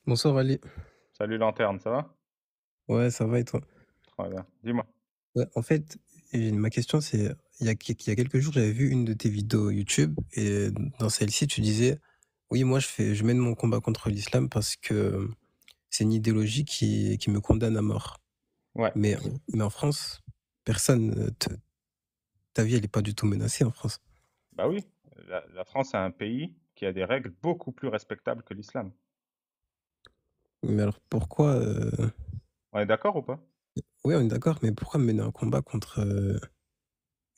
Bonsoir Ali. Salut Lanterne, ça va? Ouais, ça va et toi? Très bien. Dis-moi. Ouais, en fait, ma question c'est, il y a quelques jours, j'avais vu une de tes vidéos YouTube et dans celle-ci, tu disais: «Oui, moi je mène mon combat contre l'islam parce que c'est une idéologie qui me condamne à mort». Ouais, Mais en France, personne, ta vie elle est pas du tout menacée en France. bah oui, la France est un pays qui a des règles beaucoup plus respectables que l'islam. Mais alors pourquoi, On est d'accord ou pas? oui, on est d'accord, mais pourquoi mener un combat contre,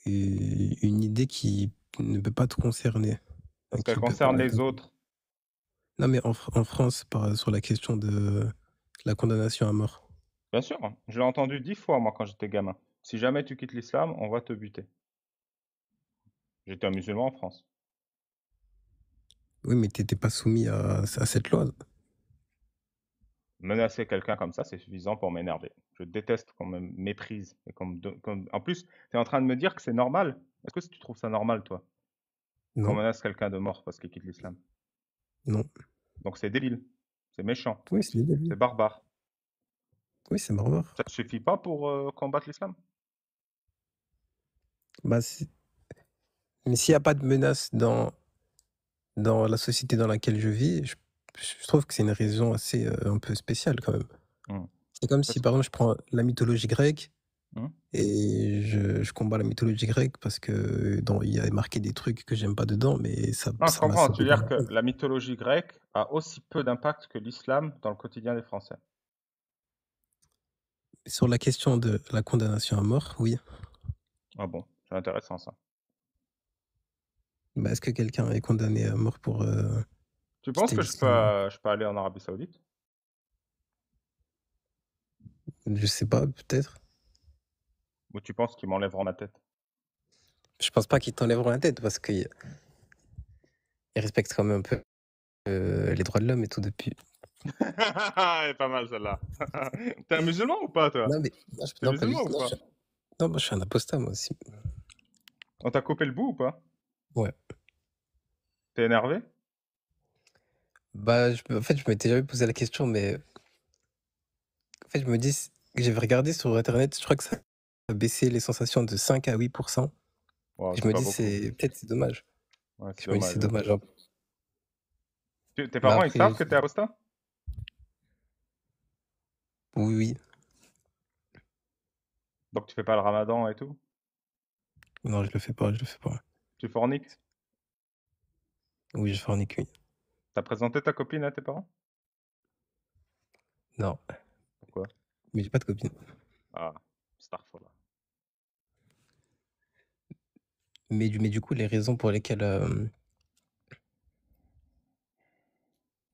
une idée qui ne peut pas te concerner? Parce qu'elle Qui peut pas concerne les autres. Non, mais en France, sur la question de la condamnation à mort. Bien sûr, hein, je l'ai entendu 10 fois moi quand j'étais gamin. Si jamais tu quittes l'islam, on va te buter. J'étais un musulman en France. Oui, mais tu étais pas soumis à cette loi. Menacer quelqu'un comme ça, c'est suffisant pour m'énerver. Je déteste qu'on me méprise et en plus, tu es en train de me dire que c'est normal. Est-ce que tu trouves ça normal toi, qu'on Non, menace quelqu'un de mort parce qu'il quitte l'islam? non. Donc c'est débile, c'est méchant, Oui, c'est légal, oui. c'est barbare. Oui, c'est barbare. Ça te suffit pas pour, combattre l'islam? Bah, mais s'il y a pas de menace dans la société dans laquelle je vis, je trouve que c'est une raison assez, un peu spéciale quand même. Mmh. C'est comme si, Parce par exemple, je prends la mythologie grecque mmh. et je combats la mythologie grecque parce que il y a marqué des trucs que j'aime pas dedans, mais Non, je comprends. ça Tu peut veux pas dire que m'atteindre. la mythologie grecque a aussi peu d'impact que l'islam dans le quotidien des Français. Sur la question de la condamnation à mort, oui. Ah bon? C'est intéressant ça. Bah, est-ce que quelqu'un est condamné à mort pour, Tu penses quitter que l'islam? je peux aller en Arabie Saoudite? Je sais pas, peut-être. Ou tu penses qu'ils m'enlèveront la tête? Je pense pas qu'ils t'enlèveront la tête parce qu'ils respectent quand même un peu, les droits de l'homme et tout depuis. Elle est pas mal celle-là. Tu un musulman ou pas toi? Non, mais non, Tu es non, pas du musulman tout. ou pas? Non, moi, je suis un apostat, moi aussi. On t'a coupé le bout ou pas? Ouais. Tu es énervé? Bah, en fait, je m'étais jamais posé la question, mais en fait, je me dis j'avais regardé sur internet, je crois que ça a baissé les sensations de 5 à 8. Waouh, Et je c'est me pas dis: beaucoup. «C'est peut-être c'est dommage». Ouais, c'est Je me dis: dommage, «C'est ouais. dommage un peu». Tu tes Mais parents, ils après savent que tu es apostat? oui, oui. Donc tu fais pas le ramadan et tout? Non, je le fais pas, je le fais pas. Tu forniques? Oui, je fornique, oui. Tu as présenté ta copine à tes parents? Non, Pourquoi? mais j'ai pas de copine. Ah, astaghfirullah. Mais du coup, les raisons pour lesquelles,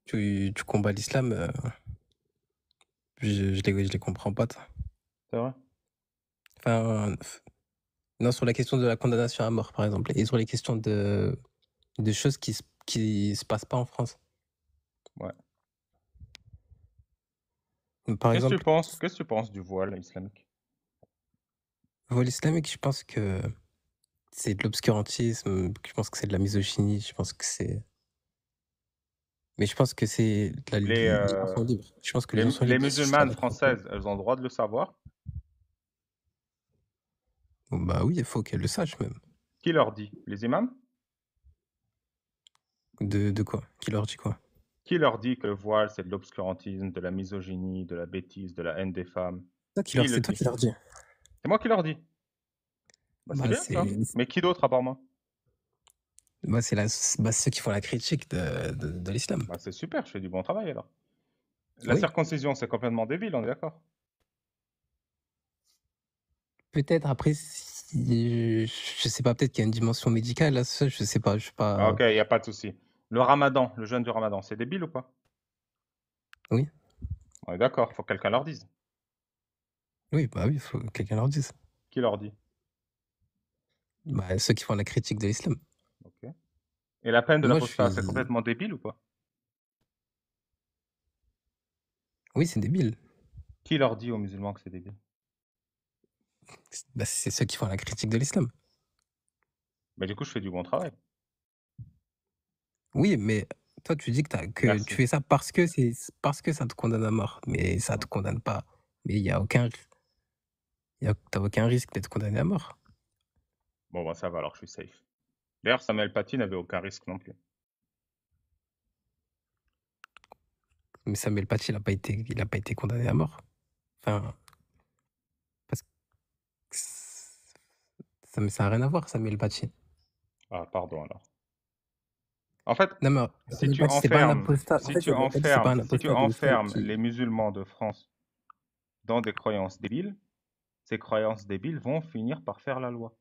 tu combats l'islam, je les comprends pas, ça. C'est vrai? Enfin, non, sur la question de la condamnation à mort, par exemple, et sur les questions de choses qui se passent pas en France. Ouais. Par exemple, Qu'est-ce que tu penses du voile islamique? voile islamique, je pense que c'est de l'obscurantisme, je pense que c'est de la misogynie, je pense que c'est mais je pense que c'est de la Les, les gens sont libres. Je pense que les gens sont les libres. Je suis pas musulmanes d'accord. françaises, elles ont le droit de le savoir. Bon, bah, oui, il faut qu'elles le sachent même. Qui leur dit? Les imams? De quoi? Qui leur dit quoi? Qui leur dit que le voile, c'est de l'obscurantisme, de la misogynie, de la bêtise, de la haine des femmes? Qui le C'est toi dit? qui leur dis. C'est moi qui leur dis. Bah, c'est Bah, bien ça. c'est Mais qui d'autre à part moi? bah, c'est la bah, ceux qui font la critique de l'islam. Bah, c'est super, je fais du bon travail alors. La Oui, circoncision, c'est complètement débile, on est d'accord? peut-être après si je sais pas, peut-être qu'il y a une dimension médicale à ça, je sais pas, je suis Ah, pas OK, il y a pas de souci. Le ramadan, le jeûne du ramadan, c'est débile ou pas? oui, On est d'accord, faut que quelqu'un leur dise. oui, bah, oui, il faut que quelqu'un leur dise. Qui leur dit? Bah, ceux qui font la critique de l'islam. OK. Et la peine de Moi, je l'apostat, c'est suis complètement débile ou pas? oui, c'est débile. Qui leur dit aux musulmans que c'est débile? Bah, c'est ceux qui font la critique de l'islam. Bah, du coup, je fais du bon travail. Oui, mais toi, tu dis que tu Merci. fais ça parce que ça te condamne à mort, mais ça te condamne pas. Mais tu aucun risque d'être condamné à mort. Bon, bah ça va, alors je suis safe. D'ailleurs, Samuel Paty n'avait aucun risque non plus. Mais Samuel Paty, il a pas été condamné à mort. Enfin, parce que ça a rien à voir, Samuel Paty. Ah, pardon alors. En fait, Non, mais si Samuel tu Paty, c'est pas un enfermes, apostat. En si fait, tu Samuel Paty, c'est pas enfermes, un si tu apostat de l'islam enfermes les qui. musulmans de France dans des croyances débiles, ces croyances débiles vont finir par faire la loi.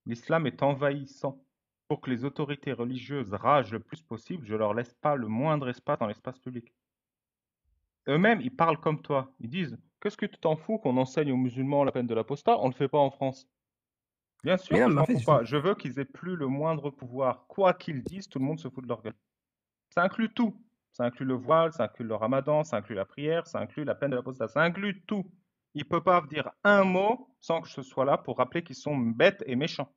L'islam est envahissant. Pour que les autorités religieuses ragent le plus possible, je leur laisse pas le moindre espace dans l'espace public. Eux-mêmes, ils parlent comme toi. Ils disent, qu'est-ce que tu t'en fous qu'on enseigne aux musulmans la peine de l'apostat? On ne le fait pas en France. Bien Mais sûr non, que je mais en m'en fait, fous pas. Je veux qu'ils aient plus le moindre pouvoir. Quoi qu'ils disent, tout le monde se fout de leur gueule. Ça inclut tout. Ça inclut le voile, ça inclut le ramadan, ça inclut la prière, ça inclut la peine de l'apostat. Ça inclut tout. Ils ne peuvent pas dire un mot sans que je sois là pour rappeler qu'ils sont bêtes et méchants.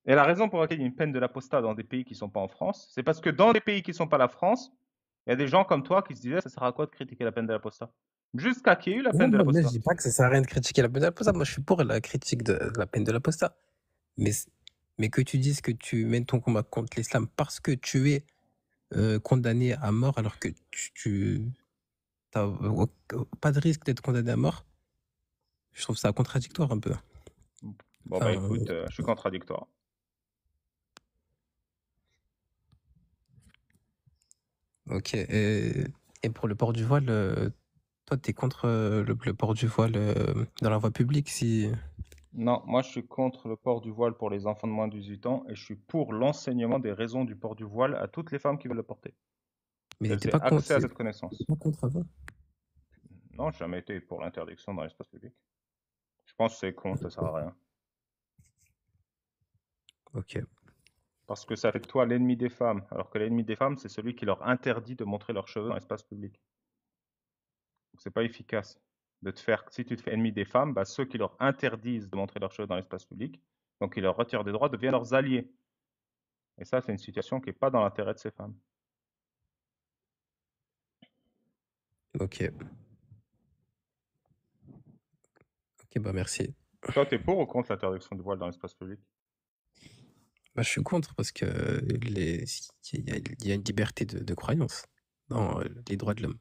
Et la raison pour laquelle il y a une peine de l'apostat dans des pays qui ne sont pas en France, c'est parce que dans des pays qui ne sont pas la France, il y a des gens comme toi qui se disaient, ça sert à quoi de critiquer la peine de l'apostat? Jusqu'à qu'il y ait eu la non, peine de moi, je l'apostat. dis pas que ça sert à rien de critiquer la peine de l'apostat. Moi, je suis pour la critique de la peine de l'apostat. Mais, mais que tu dises que tu mènes ton combat contre l'islam parce que tu es condamné à mort alors que tu n'as pas de risque d'être condamné à mort, je trouve ça contradictoire un peu. Bon, bah Enfin, écoute, je suis contradictoire. ok. Et pour le port du voile, toi, tu es contre le port du voile dans la voie publique si. Non, moi je suis contre le port du voile pour les enfants de moins de 18 ans et je suis pour l'enseignement des raisons du port du voile à toutes les femmes qui veulent le porter. Mais Qu'elles aient accès à cette connaissance. t'es pas contre avant. Non, j'ai jamais été pour l'interdiction dans l'espace public. Je pense que c'est con, ça sert à rien. Ok. Parce que ça fait de toi l'ennemi des femmes, alors que l'ennemi des femmes, c'est celui qui leur interdit de montrer leurs cheveux dans l'espace public. Donc c'est pas efficace de te faire, si tu te fais ennemi des femmes, bah, ceux qui leur interdisent de montrer leurs cheveux dans l'espace public, donc qui leur retirent des droits, deviennent leurs alliés. Et ça, c'est une situation qui n'est pas dans l'intérêt de ces femmes. Ok. Ok, bah merci. Toi, tu es pour ou contre l'interdiction du voile dans l'espace public? Bah, je suis contre parce que il y a une liberté de croyance dans les droits de l'homme.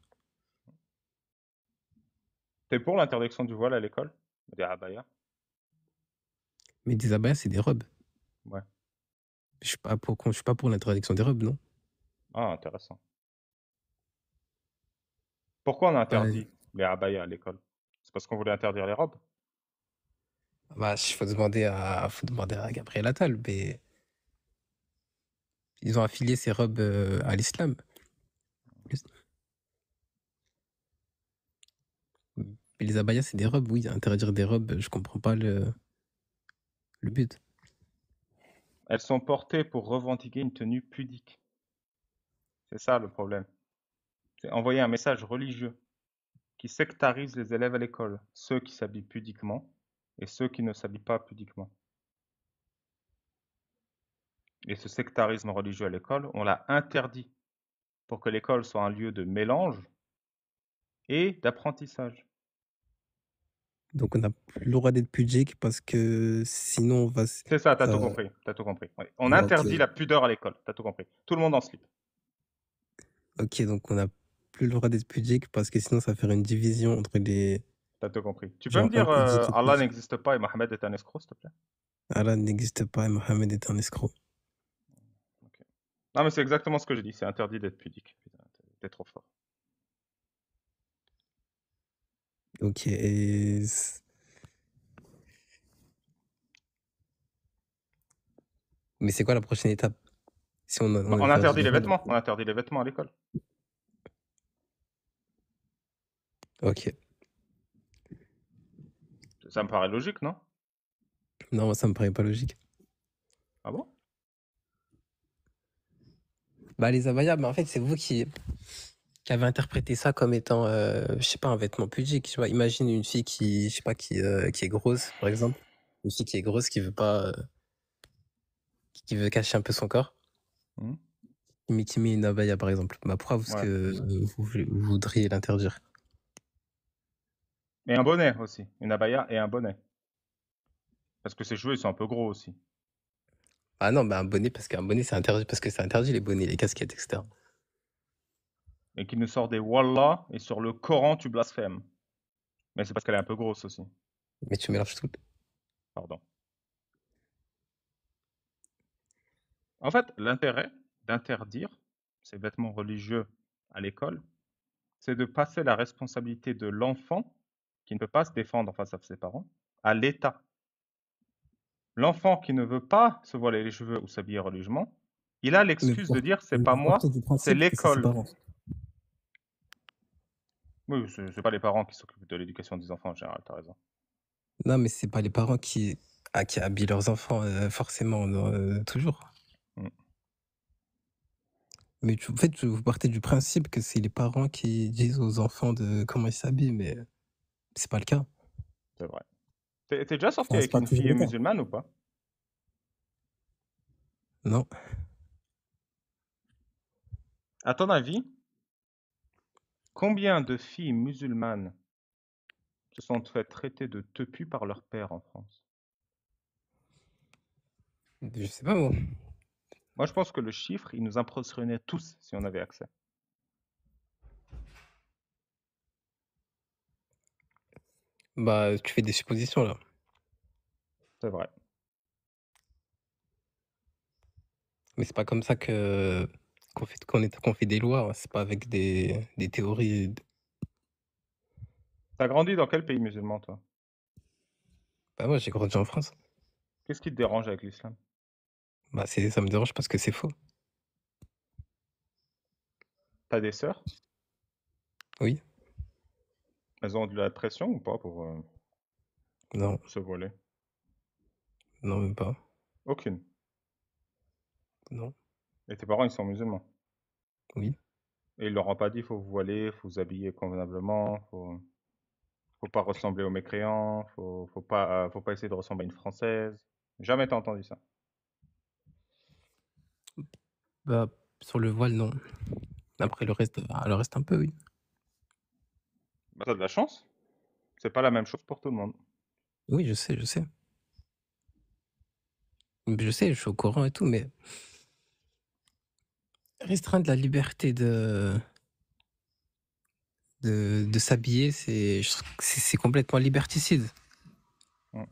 Tu es pour l'interdiction du voile à l'école? Des abayas? Mais des abayas, c'est des robes. Ouais. Je suis pas pour l'interdiction des robes, non? Ah, intéressant. Pourquoi on Bah, interdit les abayas à l'école? C'est parce qu'on voulait interdire les robes? bah, faut demander à Gabriel Attal, mais ils ont affilié ces robes à l'islam. Mais les abayas, c'est des robes, oui. Interdire des robes, je comprends pas le but. Elles sont portées pour revendiquer une tenue pudique. C'est ça le problème. C'est envoyer un message religieux qui sectarise les élèves à l'école, ceux qui s'habillent pudiquement et ceux qui ne s'habillent pas pudiquement. Et ce sectarisme religieux à l'école, on l'a interdit pour que l'école soit un lieu de mélange et d'apprentissage. Donc on n'a plus le droit d'être pudique parce que sinon on va. C'est ça, t'as tout Ça- compris. T'as tout compris. Ouais. On ok, interdit la pudeur à l'école. T'as tout compris. Tout le monde en slip. ok, donc on n'a plus le droit d'être pudique parce que sinon ça ferait une division entre les. T'as tout compris. Tu peux me Genre un dire pudique et Allah pudique. n'existe pas et Mohammed est un escroc, s'il te plaît? Allah n'existe pas et Mohammed est un escroc. Ok. Non, mais c'est exactement ce que je dis. C'est interdit d'être pudique. Putain, t'es trop fort. Ok, mais c'est quoi la prochaine étape? Si on On interdit interdit les les robes. vêtements. On interdit les vêtements à l'école. Ok. Ça me paraît logique, non? Non, moi, ça me paraît pas logique. Ah bon? Bah, les abayas, bah, en fait, c'est vous qui avez interprété ça comme étant, je sais pas, un vêtement pudique. Tu vois, imagine une fille qui, je sais pas, qui est grosse, par exemple. Une fille qui est grosse, qui veut pas, qui veut cacher un peu son corps. Mmh. Mais qui met une abaya, par exemple. Bah, pourquoi est-ce Ouais. que vous voudriez l'interdire? Et un bonnet aussi, une abaya et un bonnet. Parce que ses cheveux, ils sont un peu gros aussi. Ah non, bah, un bonnet parce qu'un bonnet, c'est interdit parce que c'est interdit les bonnets, les casquettes et cetera. Et qu'il nous sort des wallah et sur le Coran, tu blasphèmes. Mais c'est parce qu'elle est un peu grosse aussi. Mais tu mélanges tout. Pardon. En fait, l'intérêt d'interdire ces vêtements religieux à l'école, c'est de passer la responsabilité de l'enfant, qui ne peut pas se défendre face à ses parents, à l'État. L'enfant qui ne veut pas se voiler les cheveux ou s'habiller religieusement, il a Mais l'excuse de pour dire: «C'est mais pas vous partez moi, du c'est principe que c'est ses l'école». parents. Oui, c'est pas les parents qui s'occupent de l'éducation des enfants en général, tu as raison. Non, mais c'est pas les parents qui habillent leurs enfants, forcément, non, toujours. Mmh, Mais en fait, vous partez du principe que c'est les parents qui disent aux enfants de comment ils s'habillent, mais c'est pas le cas. c'est vrai. Tu es déjà sorti Enfin, c'est avec pas une toujours fille le cas. musulmane ou pas? Non. À ton avis, combien de filles musulmanes se sont fait traiter de tepu par leur père en France? Je sais pas moi. Moi, je pense que le chiffre, il nous impressionnait tous si on avait accès. Bah, tu fais des suppositions là. C'est vrai. Mais c'est pas comme ça que qu'on fait des lois, hein. C'est pas avec des théories Tu as grandi dans quel pays musulman, toi? bah, moi, j'ai grandi en France. Qu'est-ce qui te dérange avec l'islam? Bah, ça me dérange parce que c'est faux. Tu as des sœurs? Oui, Elles ont de la pression ou pas pour non, se voiler? non, même pas. Aucune. Non, Et tes parents, ils sont musulmans? oui. Et ils leur ont pas dit: «Faut vous voiler, faut vous habiller convenablement, faut pas ressembler aux mécréants, faut pas essayer de ressembler à une Française». Jamais tu entendu ça? Bah, sur le voile, non. OK. Après le reste un peu, oui. Bah, tu as de la chance. C'est pas la même chose pour tout le monde. Oui, je sais, je sais. Je sais, je suis au courant et tout, mais restreindre la liberté de s'habiller, je trouve que c'est complètement liberticide. Mmh.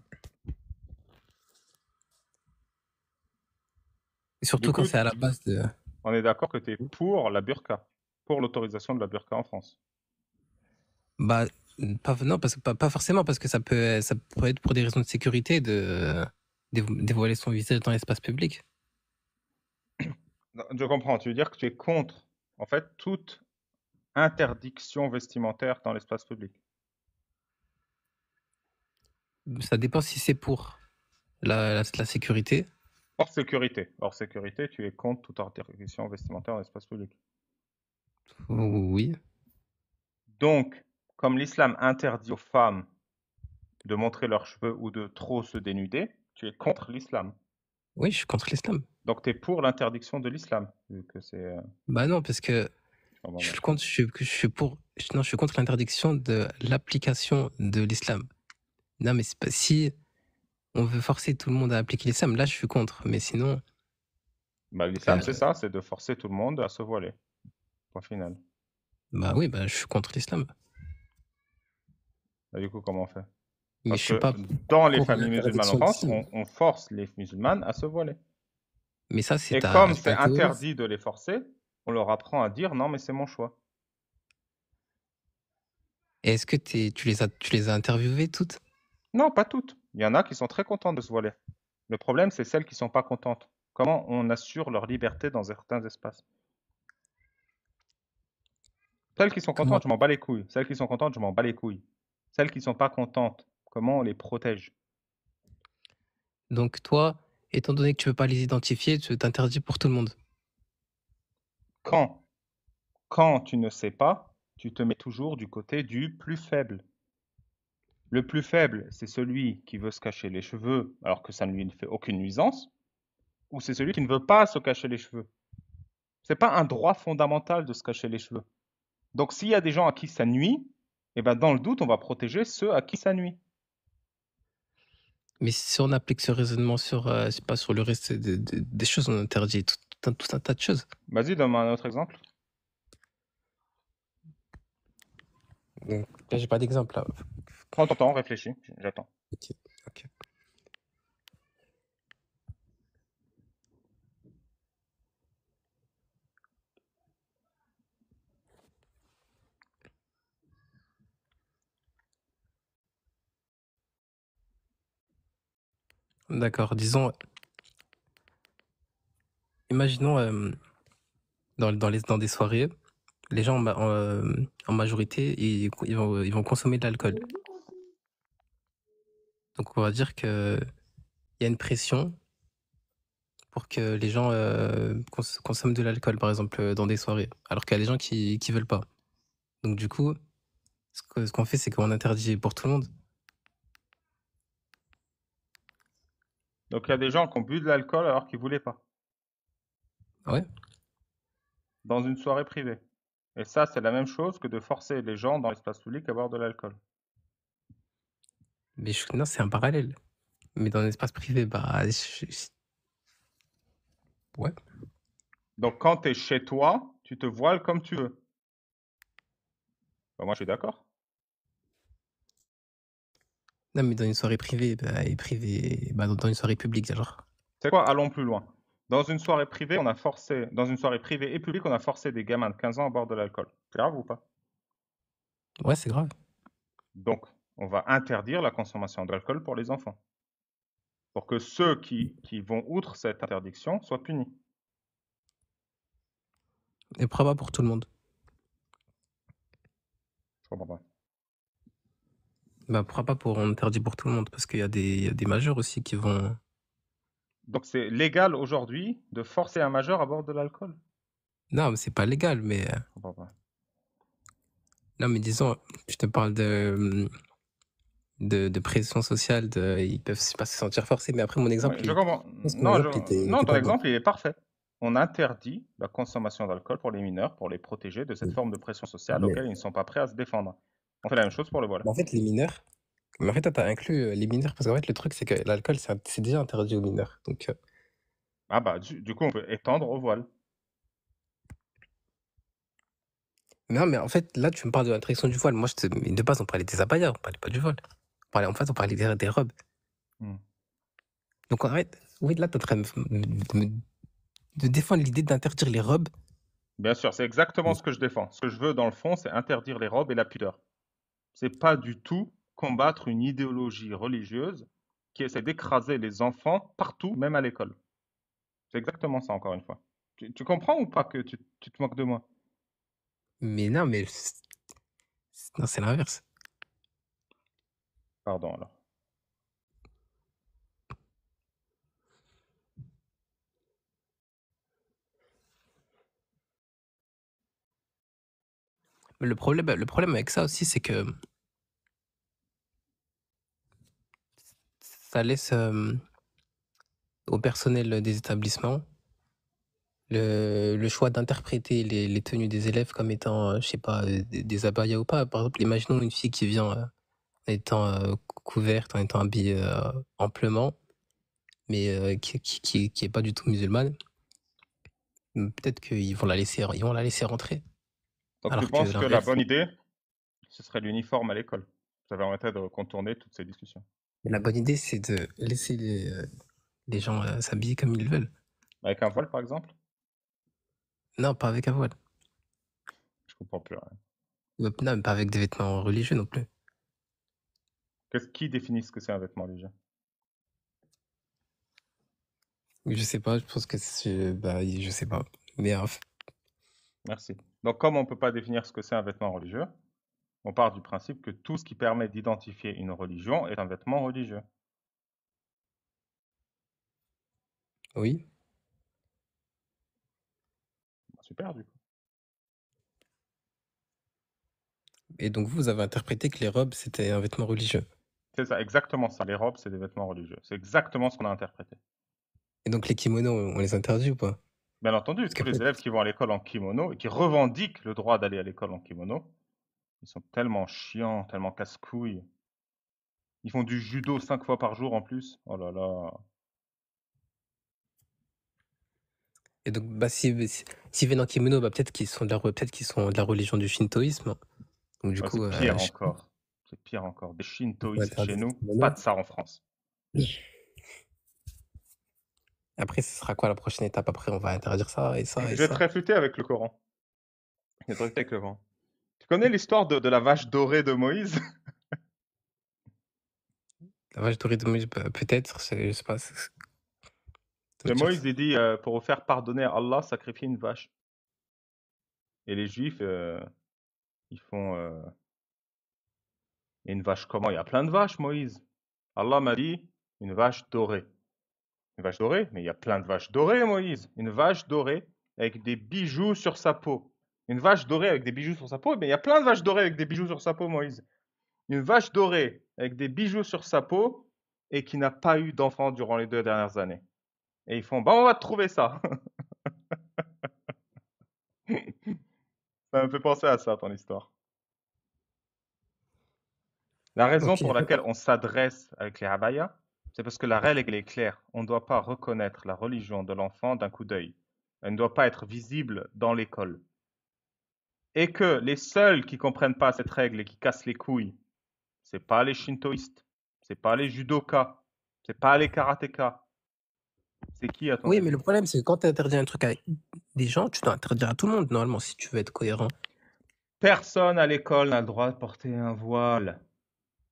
Et Du surtout quand coup, c'est à la base de on est d'accord que tu es pour la burqa, pour l'autorisation de la burqa en France? bah, pas non, parce que pas forcément, parce que ça peut être pour des raisons de sécurité de dévoiler son visage dans l'espace public. Non, je comprends, tu veux dire que tu es contre, en fait, toute interdiction vestimentaire dans l'espace public? Ça dépend si c'est pour la sécurité. Hors sécurité, tu es contre toute interdiction vestimentaire dans l'espace public. Oui, Donc, comme l'islam interdit aux femmes de montrer leurs cheveux ou de trop se dénuder, tu es contre l'islam. oui, je suis contre l'islam. Donc tu es pour l'interdiction de l'islam, vu que c'est, Bah, non, parce que je comprends bien. je suis pour non, je suis contre l'interdiction de l'application de l'islam. Non, mais c'est pas si on veut forcer tout le monde à appliquer l'islam, là, je suis contre, mais sinon, Bah, l'islam, c'est heu, ça, c'est de forcer tout le monde à se voiler, point final. bah, oui, bah, je suis contre l'islam. Bah, du coup, comment on fait? Mais je Parce suis que pas dans les pour familles musulmanes en l'interdiction de France, l'islam. on force les musulmanes à se voiler. Mais ça, Et comme c'est c'est ta théorie. interdit de les forcer, on leur apprend à dire: «Non, mais c'est mon choix». Et est-ce que tu les as interviewées toutes? Non, pas toutes. Il y en a qui sont très contentes de se voiler. Le problème, c'est celles qui sont pas contentes. Comment on assure leur liberté dans certains espaces? Celles qui sont Comment contentes, je m'en bats les couilles. Celles qui sont contentes, je m'en bats les couilles. Celles qui sont pas contentes, comment on les protège? donc toi, étant donné que tu veux pas les identifier, tu t'interdis pour tout le monde? Quand quand tu ne sais pas, tu te mets toujours du côté du plus faible. Le plus faible, c'est celui qui veut se cacher les cheveux alors que ça ne lui fait aucune nuisance, ou c'est celui qui ne veut pas se cacher les cheveux? C'est pas un droit fondamental de se cacher les cheveux. Donc s'il y a des gens à qui ça nuit, eh ben, dans le doute, on va protéger ceux à qui ça nuit. Mais si on applique ce raisonnement sur, je sais pas, sur le reste des choses, on interdit tout un tas de choses. Vas-y, donne-moi un autre exemple. Donc là, j'ai pas d'exemple là. Prends ton temps, réfléchis, j'attends. OK, OK. D'accord, disons, imaginons, dans des soirées, les gens en majorité, ils vont consommer de l'alcool. Donc on va dire qu'il y a une pression pour que les gens, consomment de l'alcool, par exemple, dans des soirées, alors qu'il y a des gens qui veulent pas. Donc du coup, ce qu'on fait, c'est qu'on interdit pour tout le monde. Donc il y a des gens qui ont bu de l'alcool alors qu'ils voulaient pas, Ouais, dans une soirée privée. Et ça, c'est la même chose que de forcer les gens dans l'espace public à boire de l'alcool. mais non, c'est un parallèle. Mais dans un espace privé, bah, ouais. Donc quand tu es chez toi, tu te voiles comme tu veux. Bah, moi, je suis d'accord. Non, mais dans une soirée privée, bah, et privée, bah, dans une soirée publique, genre. C'est quoi? Allons plus loin. Dans une soirée privée, dans une soirée privée et publique, on a forcé des gamins de 15 ans à boire de l'alcool. C'est grave ou pas? Ouais, c'est grave. Donc, on va interdire la consommation d'alcool pour les enfants. Pour que ceux qui vont outre cette interdiction soient punis. Et pourquoi pas pour tout le monde? Je comprends pas. Bah, pourquoi pas pour on interdit pour tout le monde? Parce qu'il y a des majeurs aussi qui vont. Donc, c'est légal aujourd'hui de forcer un majeur à boire de l'alcool? Non, mais c'est pas légal, mais Je comprends pas. non, mais disons, je te parle de pression sociale, ils peuvent pas se sentir forcés, mais après mon Oui, exemple, je comprends. je pense que mon exemple, il Non, était ton pas bon. exemple, il est parfait. On interdit la consommation d'alcool pour les mineurs, pour les protéger de cette Mmh. forme de pression sociale Mais auquel ils ne sont pas prêts à se défendre. On fait la même chose pour le voile. en fait, les mineurs, mais en fait, toi, tu inclus, les mineurs parce qu'en fait, le truc, c'est que l'alcool, c'est déjà interdit aux mineurs, donc Ah bah, du coup, on peut étendre au voile. non, mais en fait, là, tu me parles de l'interdiction du voile. Moi, mais de base, on parlait des abayas, on parlait pas du voile. On parlait des robes. Hmm. Donc en fait, oui, là, tu es en train de défendre l'idée d'interdire les robes. Bien sûr, c'est exactement ce que je défends. Ce que je veux, dans le fond, c'est interdire les robes et la pudeur. C'est pas du tout combattre une idéologie religieuse qui essaie d'écraser les enfants partout, même à l'école. C'est exactement ça, encore une fois. Tu comprends ou pas que tu te moques de moi? Mais non, mais non, c'est l'inverse. Pardon, alors. Mais le problème avec ça aussi, c'est que ça laisse, au personnel des établissements le choix d'interpréter les tenues des élèves comme étant, je sais pas, des abayas ou pas. Par exemple, imaginons une fille qui vient, en étant, couverte, en étant habillée, amplement, mais, qui est pas du tout musulmane. Peut-être qu'ils vont la laisser rentrer, Donc tu alors que penses que la l'inverse. bonne idée, ce serait l'uniforme à l'école? Ça permettrait de contourner toutes ces discussions. Mais la bonne idée, c'est de laisser les gens, s'habiller comme ils veulent. Avec un voile, par exemple? Non, pas avec un voile. Je comprends plus rien. Non, mais pas avec des vêtements religieux non plus. Qu'est-ce qui définit ce que c'est un vêtement religieux? Je sais pas, je pense que bah, je sais pas. Mais Merci. Donc comme on ne peut pas définir ce que c'est un vêtement religieux, on part du principe que tout ce qui permet d'identifier une religion est un vêtement religieux. oui. Super, du coup. Et donc vous avez interprété que les robes, c'était un vêtement religieux. C'est ça, exactement ça. Les robes, c'est des vêtements religieux. C'est exactement ce qu'on a interprété. Et donc les kimonos, on les interdit ou pas? Bien entendu, Parce tous qu'après les élèves qui vont à l'école en kimono et qui revendiquent le droit d'aller à l'école en kimono, ils sont tellement chiants, tellement casse-couilles. Ils font du judo 5 fois par jour en plus. Oh là là. et donc bah, s'ils viennent en kimono, bah, peut-être qu'ils sont de la religion du shintoïsme. Donc du Ouais, coup, c'est pire je sais pas, encore. C'est pire encore. Des ils vont shintoïstes chez interdire le nous, pas kimono. de ça en France. Après, ce sera quoi la prochaine étape? Après, on va interdire ça et ça et Je vais te ça. réfuter avec le Coran. Je vais te réfuter avec le Coran. Tu connais l'histoire de la vache dorée de Moïse? La vache dorée de Moïse, bah, peut-être, je sais pas, ça C'est veut dire Moïse, il dit, pour vous faire pardonner à Allah, sacrifiez une vache. Et les Juifs, ils font, une vache comment? Il y a plein de vaches, Moïse. Allah m'a dit, une vache dorée. Une vache dorée? Mais il y a plein de vaches dorées, Moïse. Une vache dorée avec des bijoux sur sa peau. Une vache dorée avec des bijoux sur sa peau? Mais il y a plein de vaches dorées avec des bijoux sur sa peau, Moïse. Une vache dorée avec des bijoux sur sa peau et qui n'a pas eu d'enfant durant les 2 dernières années. Et ils font, bah on va te trouver ça. Ça me fait penser à ça, ton histoire. La raison OK. pour laquelle on s'adresse avec les abayas, c'est parce que la règle elle est claire. On ne doit pas reconnaître la religion de l'enfant d'un coup d'œil. Elle ne doit pas être visible dans l'école. Et que les seuls qui comprennent pas cette règle et qui cassent les couilles, c'est pas les shintoïstes, c'est pas les judokas, c'est pas les karatékas. C'est qui à ton Oui, mais avis? le problème, c'est que quand tu interdis un truc à des gens, tu dois interdire à tout le monde, normalement, si tu veux être cohérent. Personne à l'école n'a le droit de porter un voile.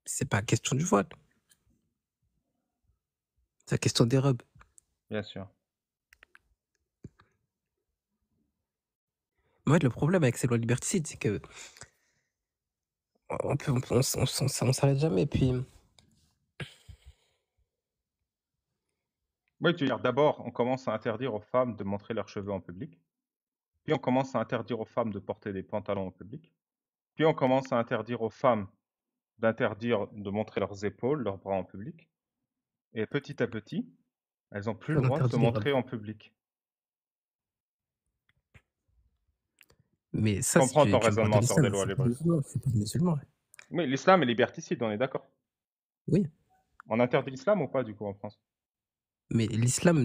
C'est pas question du voile, c'est la question des robes. Bien sûr. Mais ouais, le problème avec ces lois liberticides, c'est que on s'arrête jamais. Puis, Oui, tu veux dire, d'abord, on commence à interdire aux femmes de montrer leurs cheveux en public. Puis on commence à interdire aux femmes de porter des pantalons en public. Puis on commence à interdire aux femmes d'interdire de montrer leurs épaules, leurs bras en public. Et petit à petit, elles n'ont plus puis le on droit de se interdit les robes. montrer en public. Mais Je ça, si comprends ton tu me parles de raisonnement sur des l'islam, lois c'est pas libres. musulman, c'est pas musulman. Ouais. Oui, l'islam est liberticide, on est d'accord. Oui, On interdit l'islam ou pas, du coup, en France? mais l'islam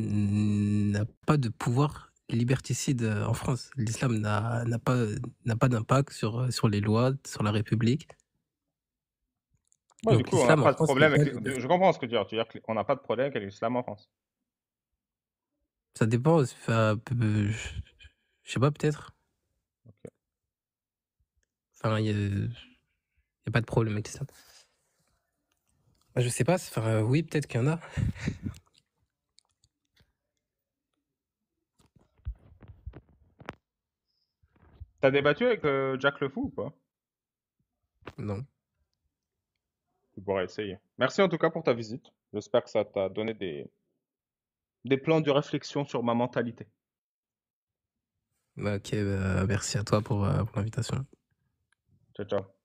n'a pas de pouvoir liberticide, en France. L'islam n'a pas d'impact sur les lois, sur la République. Ouais, du Donc coup, on n'a l'islam en pas de France, il problème a pas avec... de Je comprends ce que tu veux dire. Tu veux dire qu'on n'a pas de problème avec l'islam en France. ça dépend, enfin, je sais pas, peut-être. Ok. Enfin, il y a pas de problème avec l'islam. Bah, je sais pas, enfin, oui, peut-être qu'il y en a. T'as débattu avec Jack Le Fou ou pas? Non. Tu pourrais essayer. Merci en tout cas pour ta visite. J'espère que ça t'a donné des plans de réflexion sur ma mentalité. Bah, OK, bah, merci à toi pour l'invitation. Ciao, ciao.